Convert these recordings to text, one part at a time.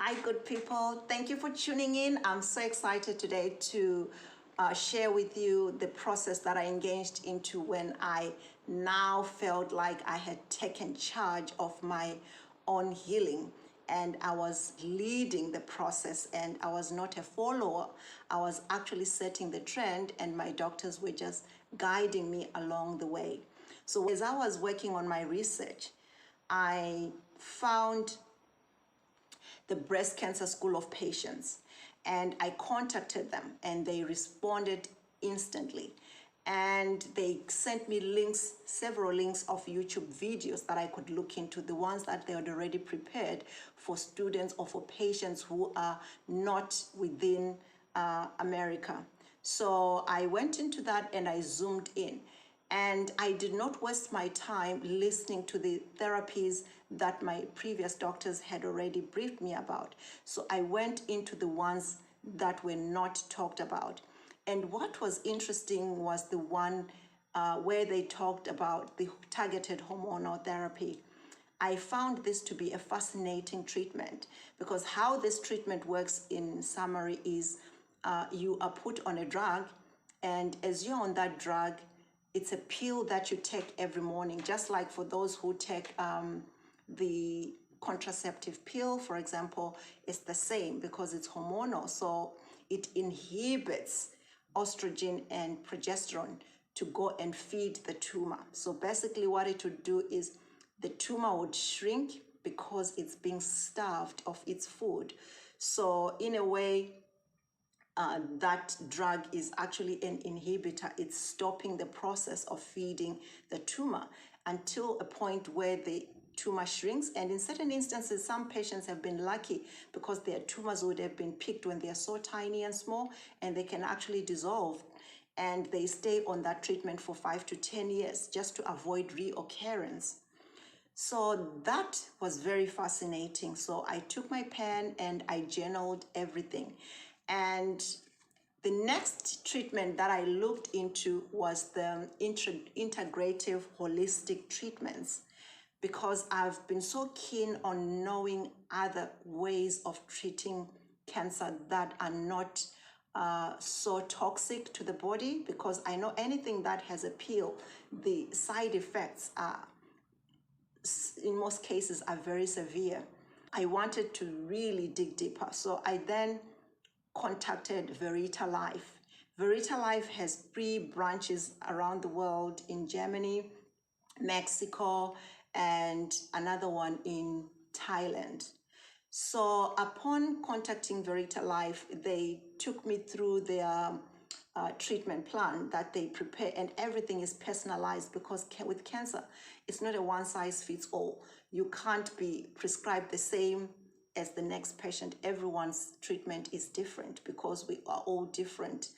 Hi, good people. Thank you for tuning in. I'm so excited today to share with you the process that I engaged into when I now felt like I had taken charge of my own healing and I was leading the process and I was not a follower. I was actually setting the trend and my doctors were just guiding me along the way. So as I was working on my research, I found the Breast Cancer School of Patients. And I contacted them and they responded instantly. And they sent me links, several links of YouTube videos that I could look into, the ones that they had already prepared for students or for patients who are not within America. So I went into that and I zoomed in. And I did not waste my time listening to the therapies that my previous doctors had already briefed me about. So I went into the ones that were not talked about. And what was interesting was the one where they talked about the targeted hormonal therapy. I found this to be a fascinating treatment because how this treatment works in summary is you are put on a drug, and as you're on that drug, it's a pill that you take every morning, just like for those who take the contraceptive pill, for example, it's the same because it's hormonal. So it inhibits estrogen and progesterone to go and feed the tumor. So basically what it would do is the tumor would shrink because it's being starved of its food. So in a way, that drug is actually an inhibitor. It's stopping the process of feeding the tumor until a point where the tumor shrinks. And in certain instances, some patients have been lucky because their tumors would have been picked when they're so tiny and small, and they can actually dissolve. And they stay on that treatment for 5 to 10 years just to avoid reoccurrence. So that was very fascinating. So I took my pen and I journaled everything. And the next treatment that I looked into was the integrative holistic treatments, because I've been so keen on knowing other ways of treating cancer that are not so toxic to the body, because I know anything that has a pill, the side effects are, in most cases, are very severe. I wanted to really dig deeper. So I then contacted Verita Life. Verita Life has 3 branches around the world in Germany, Mexico, and another one in Thailand. So upon contacting Verita Life, they took me through their treatment plan that they prepare, and everything is personalized because with cancer, it's not a one size fits all. You can't be prescribed the same as the next patient. Everyone's treatment is different because we are all different.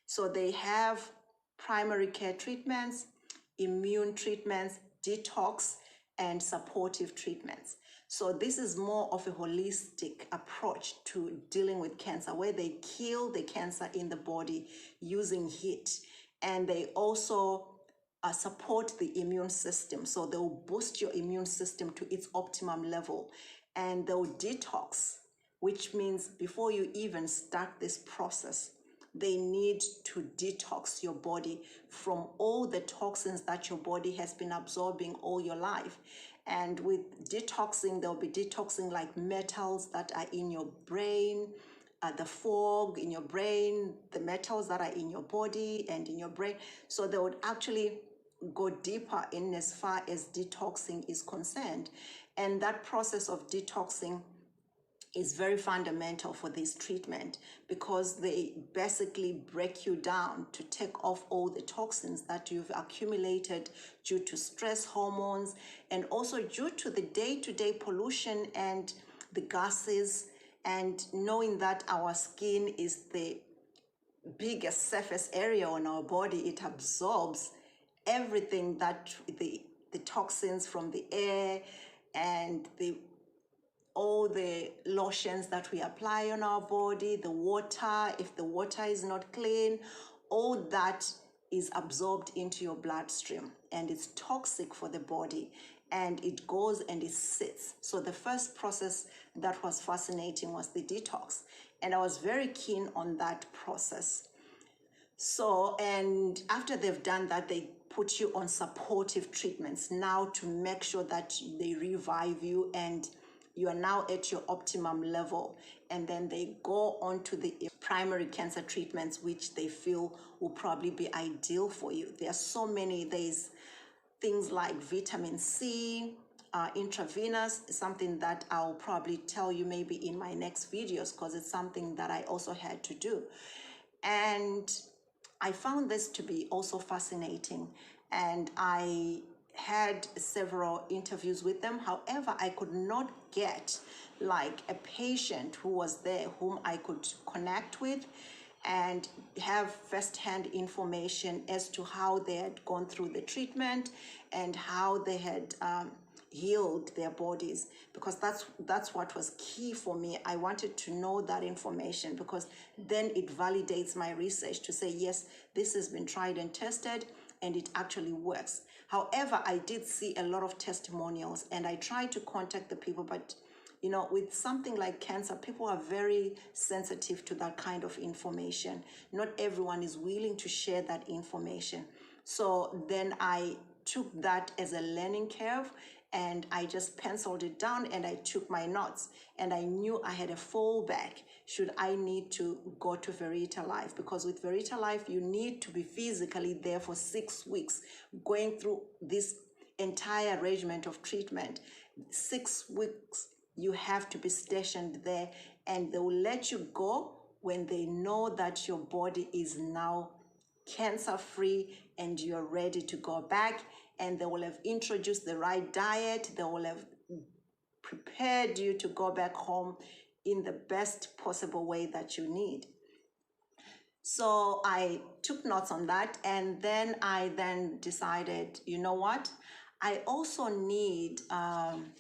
So they have primary care treatments, immune treatments, detox, and supportive treatments. So this is more of a holistic approach to dealing with cancer, where they kill the cancer in the body using heat. And they also support the immune system. So they'll boost your immune system to its optimum level, and they'll detox, which means before you even start this process, they need to detox your body from all the toxins that your body has been absorbing all your life. And with detoxing, they'll be detoxing like metals that are in your brain, the fog in your brain, the metals that are in your body and in your brain. So they would actually go deeper in as far as detoxing is concerned. And that process of detoxing is very fundamental for this treatment because they basically break you down to take off all the toxins that you've accumulated due to stress hormones and also due to the day-to-day pollution and the gases, and knowing that our skin is the biggest surface area on our body. It absorbs everything that the toxins from the air and all the lotions that we apply on our body, the water, if the water is not clean, all that is absorbed into your bloodstream and it's toxic for the body. and it goes and it sits. So the first process that was fascinating was the detox, and I was very keen on that process. So, and after they've done that, they put you on supportive treatments now to make sure that they revive you and you are now at your optimum level. And then they go on to the primary cancer treatments, which they feel will probably be ideal for you. There are so many. There's things like vitamin C, intravenous, something that I'll probably tell you maybe in my next videos, because it's something that I also had to do. And I found this to be also fascinating, and I had several interviews with them. However, I could not get like a patient who was there whom I could connect with and have first-hand information as to how they had gone through the treatment and how they had healed their bodies, because that's what was key for me. I wanted to know that information, because then it validates my research to say, yes, this has been tried and tested and it actually works. However, I did see a lot of testimonials, and I tried to contact the people, but you know, with something like cancer, people are very sensitive to that kind of information. Not everyone is willing to share that information. So then I took that as a learning curve, and I just penciled it down and I took my notes, and I knew I had a fallback should I need to go to Verita Life, because with Verita Life, you need to be physically there for 6 weeks, going through this entire regimen of treatment. 6 weeks, you have to be stationed there, and they will let you go when they know that your body is now cancer-free and you're ready to go back, and they will have introduced the right diet. They will have prepared you to go back home in the best possible way that you need. So I took notes on that, and then I decided, you know what? I also need,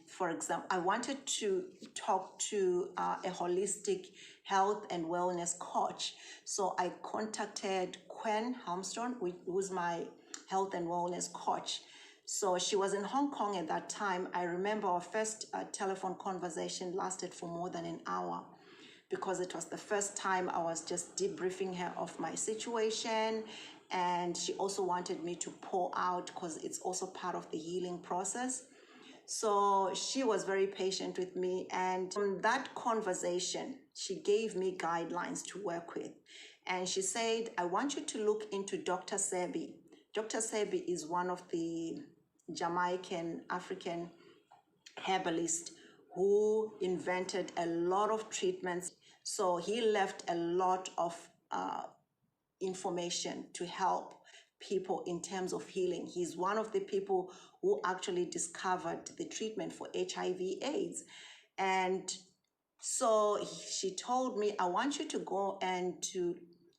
for example, I wanted to talk to a holistic health and wellness coach. So I contacted Quen Helmstone, who's my health and wellness coach. So she was in Hong Kong at that time. I remember our first telephone conversation lasted for more than an hour, because it was the first time I was just debriefing her of my situation. And she also wanted me to pour out, because it's also part of the healing process. So she was very patient with me. And from that conversation, she gave me guidelines to work with. And she said, I want you to look into Dr. Sebi. Dr. Sebi is one of the Jamaican African herbalists who invented a lot of treatments. So he left a lot of information to help people in terms of healing. He's one of the people who actually discovered the treatment for HIV/AIDS. And so she told me, I want you to go and to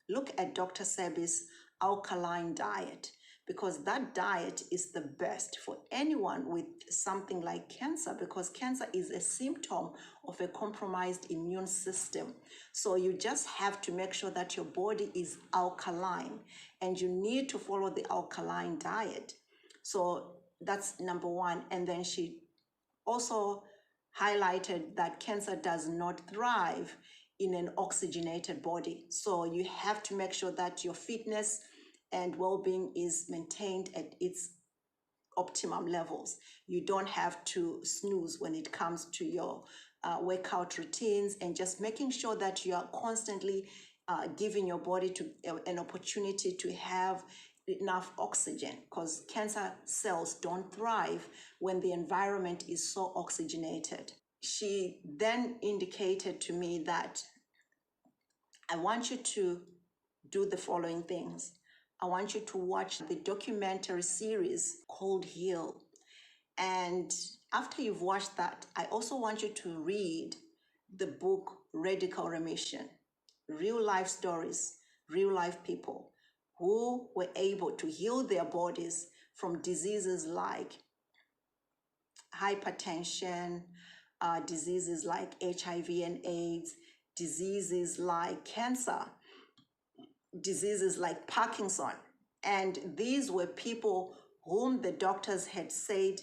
look at Dr. Sebi's alkaline diet, because that diet is the best for anyone with something like cancer, because cancer is a symptom of a compromised immune system. So you just have to make sure that your body is alkaline, and you need to follow the alkaline diet. So that's number one. And then she also highlighted that cancer does not thrive in an oxygenated body. So you have to make sure that your fitness and well-being is maintained at its optimum levels. You don't have to snooze when it comes to your workout routines, and just making sure that you are constantly giving your body to an opportunity to have enough oxygen, because cancer cells don't thrive when the environment is so oxygenated. She then indicated to me that I want you to do the following things. I want you to watch the documentary series called Heal. And after you've watched that, I also want you to read the book Radical Remission. Real life stories, real life people who were able to heal their bodies from diseases like hypertension, diseases like HIV and AIDS, diseases like cancer, diseases like Parkinson. And these were people whom the doctors had said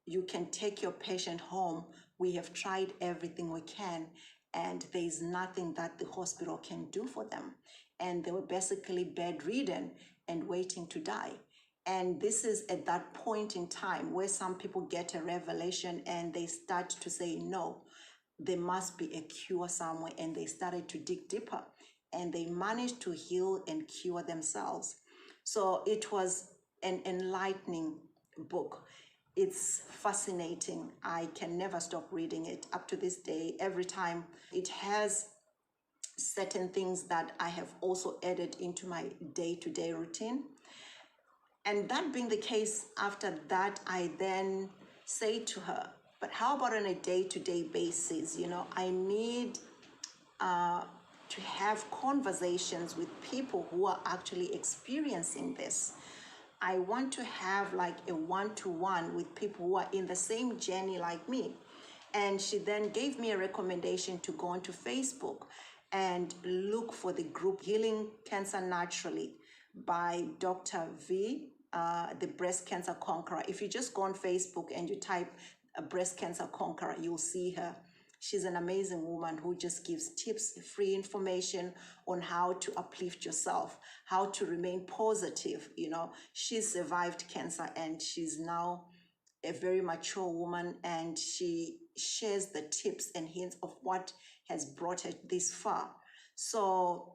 you can take your patient home. We have tried everything we can, and there's nothing that the hospital can do for them. And they were basically bedridden and waiting to die. And this is at that point in time where some people get a revelation and they start to say, no, there must be a cure somewhere. And they started to dig deeper and they managed to heal and cure themselves. So it was an enlightening book. It's fascinating. I can never stop reading it up to this day. Every time it has certain things that I have also added into my day-to-day routine. And that being the case, after that, I then say to her, but how about on a day-to-day basis? I need to have conversations with people who are actually experiencing this. I want to have like a one-to-one with people who are in the same journey like me. And she then gave me a recommendation to go onto Facebook and look for the group Healing Cancer Naturally by Dr. V, the Breast Cancer Conqueror. If you just go on Facebook and you type Breast Cancer Conqueror, you'll see her. She's an amazing woman who just gives tips, free information on how to uplift yourself, how to remain positive. She's survived cancer and she's now a very mature woman, and she shares the tips and hints of what has brought her this far. So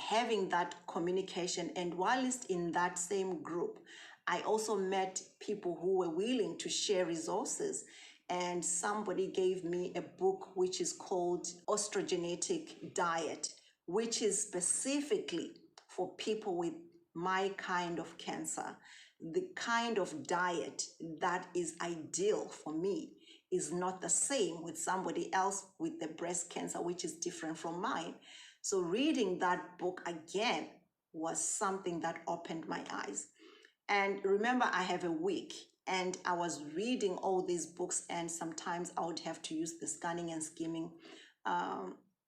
having that communication, and whilst in that same group, I also met people who were willing to share resources. And somebody gave me a book which is called Ostrogenetic Diet, which is specifically for people with my kind of cancer. The kind of diet that is ideal for me is not the same with somebody else with the breast cancer, which is different from mine. So reading that book again was something that opened my eyes. And remember, I have a week and I was reading all these books, and sometimes I would have to use the scanning and skimming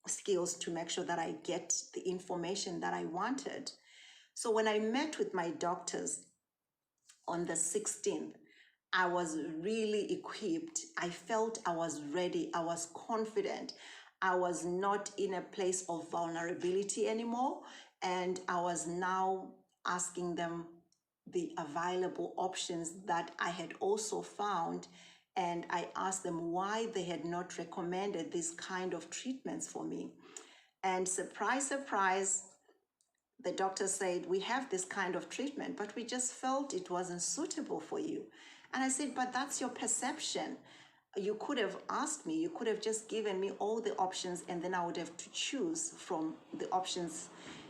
skills to make sure that I get the information that I wanted. So when I met with my doctors on the 16th, I was really equipped. I felt I was ready. I was confident. I was not in a place of vulnerability anymore. And I was now asking them the available options that I had also found. And I asked them why they had not recommended this kind of treatments for me. And surprise, surprise, the doctor said, we have this kind of treatment, but we just felt it wasn't suitable for you. And I said, but that's your perception. You could have asked me, you could have just given me all the options, and then I would have to choose from the options.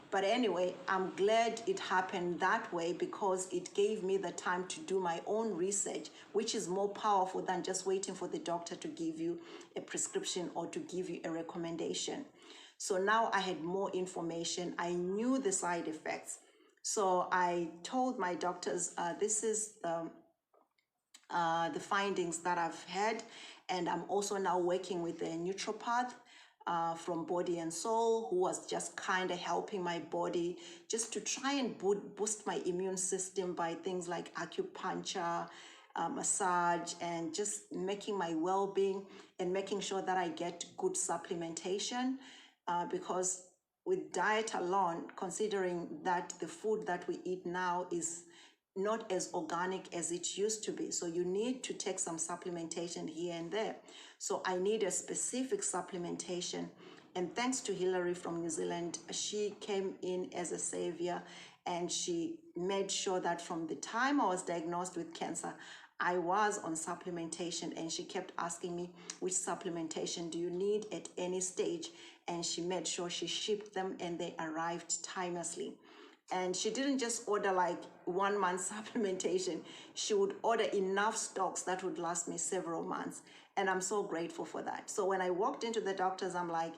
But anyway, I'm glad it happened that way because it gave me the time to do my own research, which is more powerful than just waiting for the doctor to give you a prescription or to give you a recommendation. So now I had more information. I knew the side effects. So I told my doctors, this is the findings that I've had. And I'm also now working with a naturopath from Body and Soul, who was just kind of helping my body just to try and boost my immune system by things like acupuncture, massage, and just making my well-being and making sure that I get good supplementation. Because with diet alone, considering that the food that we eat now is not as organic as it used to be. So you need to take some supplementation here and there. So I need a specific supplementation. And thanks to Hillary from New Zealand, she came in as a savior, and she made sure that from the time I was diagnosed with cancer, I was on supplementation, and she kept asking me, which supplementation do you need at any stage? And she made sure she shipped them and they arrived timelessly. And she didn't just order like 1 month supplementation. She would order enough stocks that would last me several months. And I'm so grateful for that. So when I walked into the doctors, I'm like,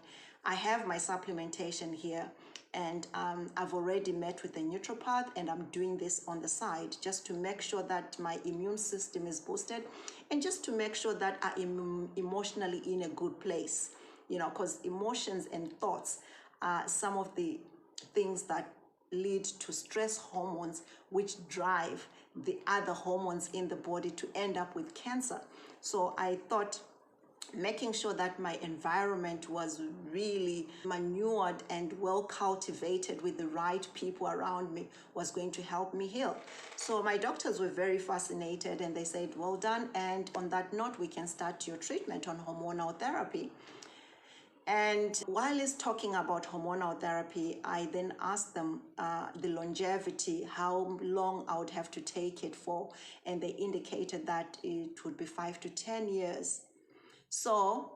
I have my supplementation here, and I've already met with a naturopath, and I'm doing this on the side just to make sure that my immune system is boosted, and just to make sure that I am emotionally in a good place, because emotions and thoughts are some of the things that lead to stress hormones, which drive the other hormones in the body to end up with cancer. So I thought making sure that my environment was really manured and well cultivated with the right people around me was going to help me heal. So my doctors were very fascinated and they said, well done. And on that note, we can start your treatment on hormonal therapy. And while he's talking about hormonal therapy, I then asked them the longevity, how long I would have to take it for. And they indicated that it would be 5 to 10 years. So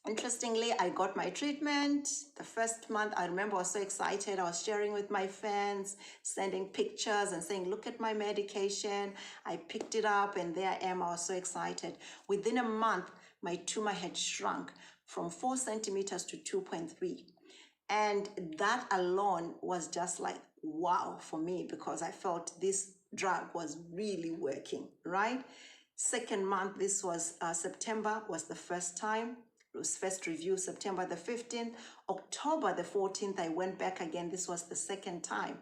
interestingly, I got my treatment. The first month, I remember I was so excited. I was sharing with my friends, sending pictures and saying, look at my medication. I picked it up and there I am. I was so excited. Within a month, my tumor had shrunk from 4 centimeters to 2.3. And that alone was just like, wow, for me, because I felt this drug was really working, right? Second month, this was September, was the first time. It was first review, September the 15th. October the 14th, I went back again. This was the second time.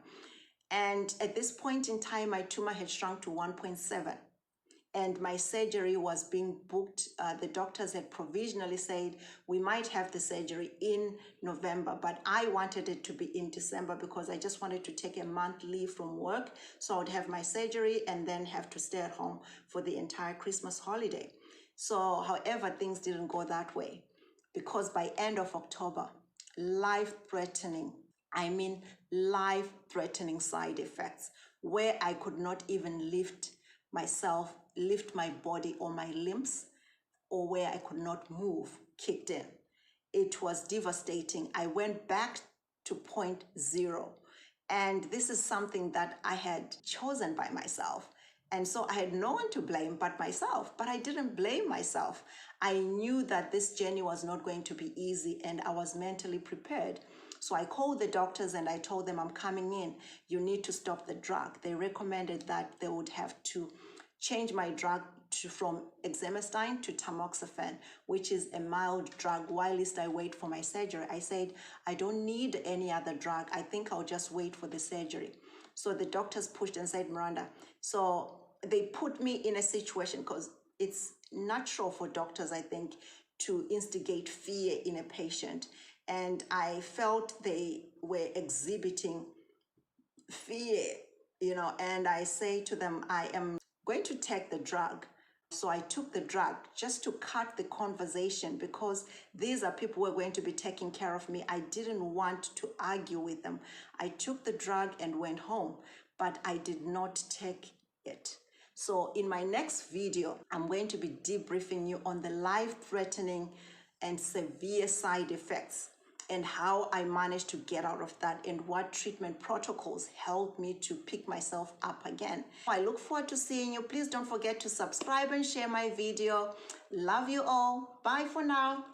And at this point in time, my tumor had shrunk to 1.7. And my surgery was being booked. The doctors had provisionally said we might have the surgery in November, but I wanted it to be in December because I just wanted to take a month leave from work. So I would have my surgery and then have to stay at home for the entire Christmas holiday. So, however, things didn't go that way because by end of October, life-threatening side effects where I could not even lift my body or my limbs, or where I could not move, kicked in. It was devastating. I went back to point zero. And this is something that I had chosen by myself. And so I had no one to blame but myself, but I didn't blame myself. I knew that this journey was not going to be easy and I was mentally prepared. So I called the doctors and I told them, I'm coming in. You need to stop the drug. They recommended that they would have to change my drug from exemestane to tamoxifen, which is a mild drug, while I wait for my surgery. I said, I don't need any other drug. I think I'll just wait for the surgery. So the doctors pushed and said, Miranda, so they put me in a situation because it's natural for doctors, I think, to instigate fear in a patient. And I felt they were exhibiting fear, and I say to them, I am going to take the drug. So I took the drug just to cut the conversation because these are people who are going to be taking care of me. I didn't want to argue with them. I took the drug and went home, but I did not take it. So in my next video, I'm going to be debriefing you on the life-threatening and severe side effects and how I managed to get out of that and what treatment protocols helped me to pick myself up again. I look forward to seeing you. Please don't forget to subscribe and share my video. Love you all. Bye for now.